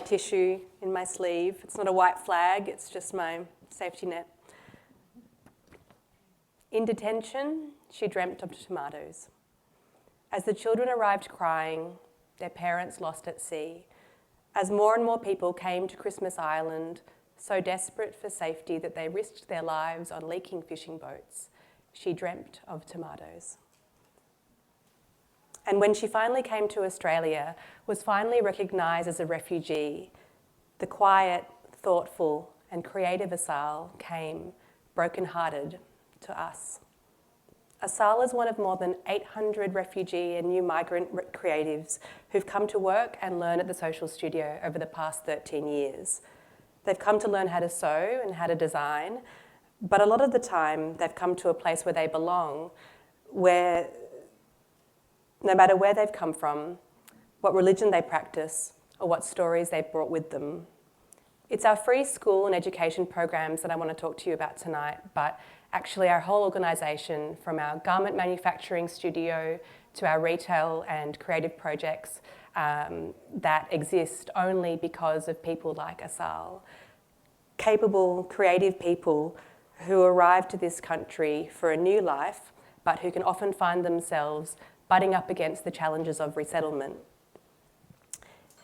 white tissue in my sleeve. It's not a white flag, it's just my safety net. In detention, she dreamt of tomatoes. As the children arrived crying, their parents lost at sea, as more and more people came to Christmas Island, so desperate for safety that they risked their lives on leaking fishing boats, she dreamt of tomatoes. And when she finally came to Australia, was finally recognised as a refugee, the quiet, thoughtful and creative Asal came, broken-hearted, to us. Asal is one of more than 800 refugee and new migrant creatives who've come to work and learn at the Social Studio over the past 13 years. They've come to learn how to sew and how to design, but a lot of the time they've come to a place where they belong, where no matter where they've come from, what religion they practice, or what stories they've brought with them. It's our free school and education programs that I want to talk to you about tonight, but actually our whole organisation, from our garment manufacturing studio to our retail and creative projects that exist only because of people like Asal. Capable, creative people who arrive to this country for a new life, but who can often find themselves butting up against the challenges of resettlement.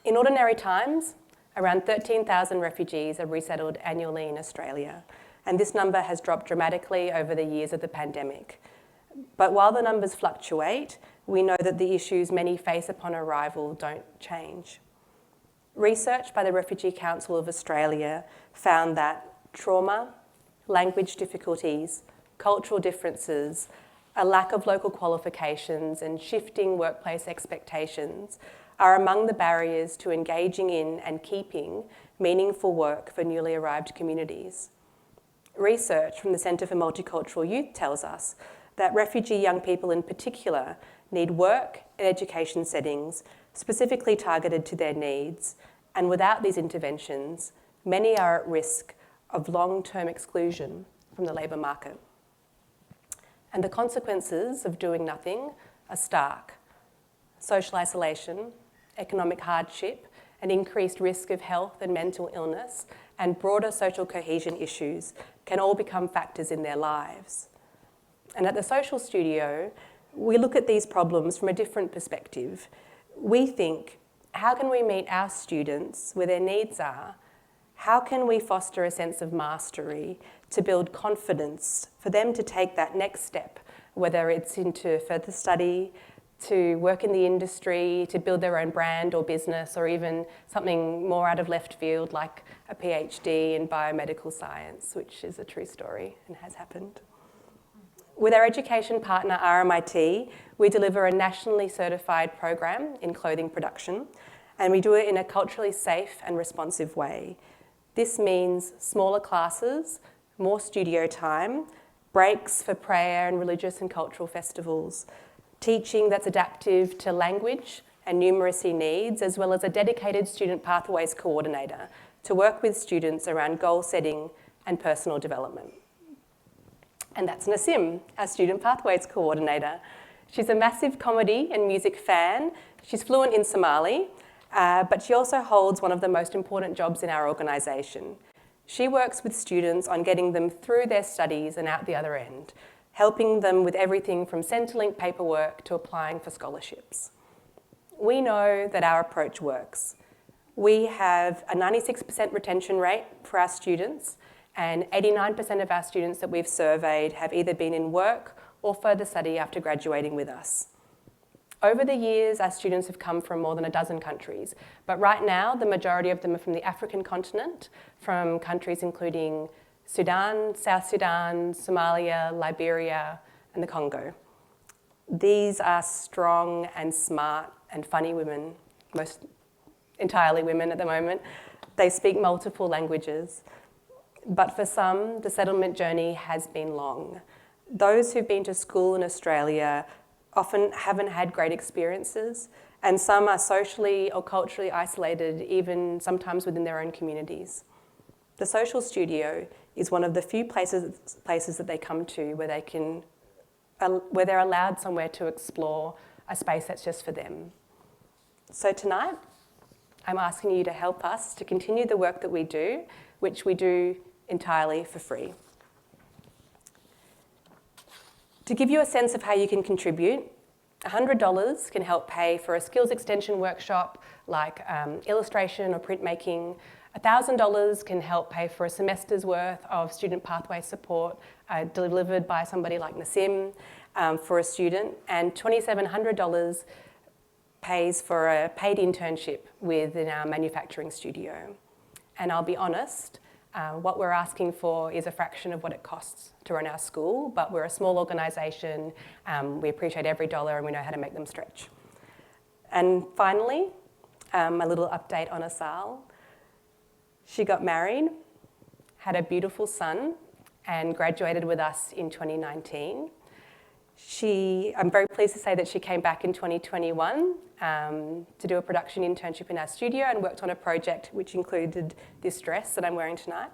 In ordinary times, around 13,000 refugees are resettled annually in Australia, and this number has dropped dramatically over the years of the pandemic. But while the numbers fluctuate, we know that the issues many face upon arrival don't change. Research by the Refugee Council of Australia found that trauma, language difficulties, cultural differences, a lack of local qualifications and shifting workplace expectations are among the barriers to engaging in and keeping meaningful work for newly arrived communities. Research from the Centre for Multicultural Youth tells us that refugee young people in particular need work and education settings specifically targeted to their needs, and without these interventions, many are at risk of long-term exclusion from the labour market. And the consequences of doing nothing are stark. Social isolation, economic hardship, an increased risk of health and mental illness, and broader social cohesion issues can all become factors in their lives. And at the Social Studio, we look at these problems from a different perspective. We think, how can we meet our students where their needs are? How can we foster a sense of mastery to build confidence for them to take that next step, whether it's into further study, to work in the industry, to build their own brand or business, or even something more out of left field like a PhD in biomedical science, which is a true story and has happened. With our education partner RMIT, we deliver a nationally certified program in clothing production, and we do it in a culturally safe and responsive way. This means smaller classes, more studio time, breaks for prayer and religious and cultural festivals, teaching that's adaptive to language and numeracy needs, as well as a dedicated student pathways coordinator to work with students around goal setting and personal development. And that's Nassim, our student pathways coordinator. She's a massive comedy and music fan. She's fluent in Somali, but she also holds one of the most important jobs in our organisation. She works with students on getting them through their studies and out the other end, helping them with everything from Centrelink paperwork to applying for scholarships. We know that our approach works. We have a 96% retention rate for our students, and 89% of our students that we've surveyed have either been in work or further study after graduating with us. Over the years, our students have come from more than a dozen countries, but right now, the majority of them are from the African continent, from countries including Sudan, South Sudan, Somalia, Liberia, and the Congo. These are strong and smart and funny women, most entirely women at the moment. They speak multiple languages. But for some, the settlement journey has been long. Those who've been to school in Australia often haven't had great experiences, and some are socially or culturally isolated, even sometimes within their own communities. The Social Studio is one of the few places that they come to where they're allowed somewhere to explore a space that's just for them. So tonight, I'm asking you to help us to continue the work that we do, which we do entirely for free. To give you a sense of how you can contribute, $100 can help pay for a skills extension workshop like illustration or printmaking. $1,000 can help pay for a semester's worth of student pathway support delivered by somebody like Nassim for a student, and $2,700 pays for a paid internship within our manufacturing studio. And I'll be honest, what we're asking for is a fraction of what it costs to run our school, but we're a small organisation, we appreciate every dollar and we know how to make them stretch. And finally, a little update on Asal. She got married, had a beautiful son, and graduated with us in 2019. I'm very pleased to say that she came back in 2021 to do a production internship in our studio and worked on a project which included this dress that I'm wearing tonight.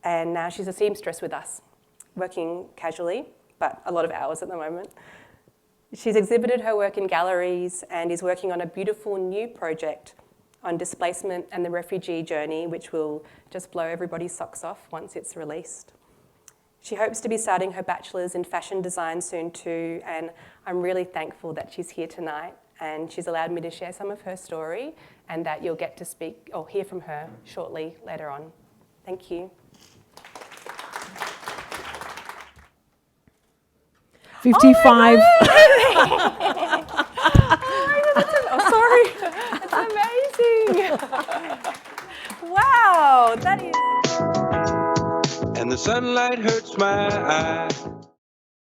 And now she's a seamstress with us, working casually, but a lot of hours at the moment. She's exhibited her work in galleries and is working on a beautiful new project on displacement and the refugee journey, which will just blow everybody's socks off once it's released. She hopes to be starting her bachelor's in fashion design soon too, and I'm really thankful that she's here tonight and she's allowed me to share some of her story and that you'll get to speak or hear from her shortly later on. Thank you. 55. Sorry, that's amazing. Wow, that is... And the sunlight hurts my eyes.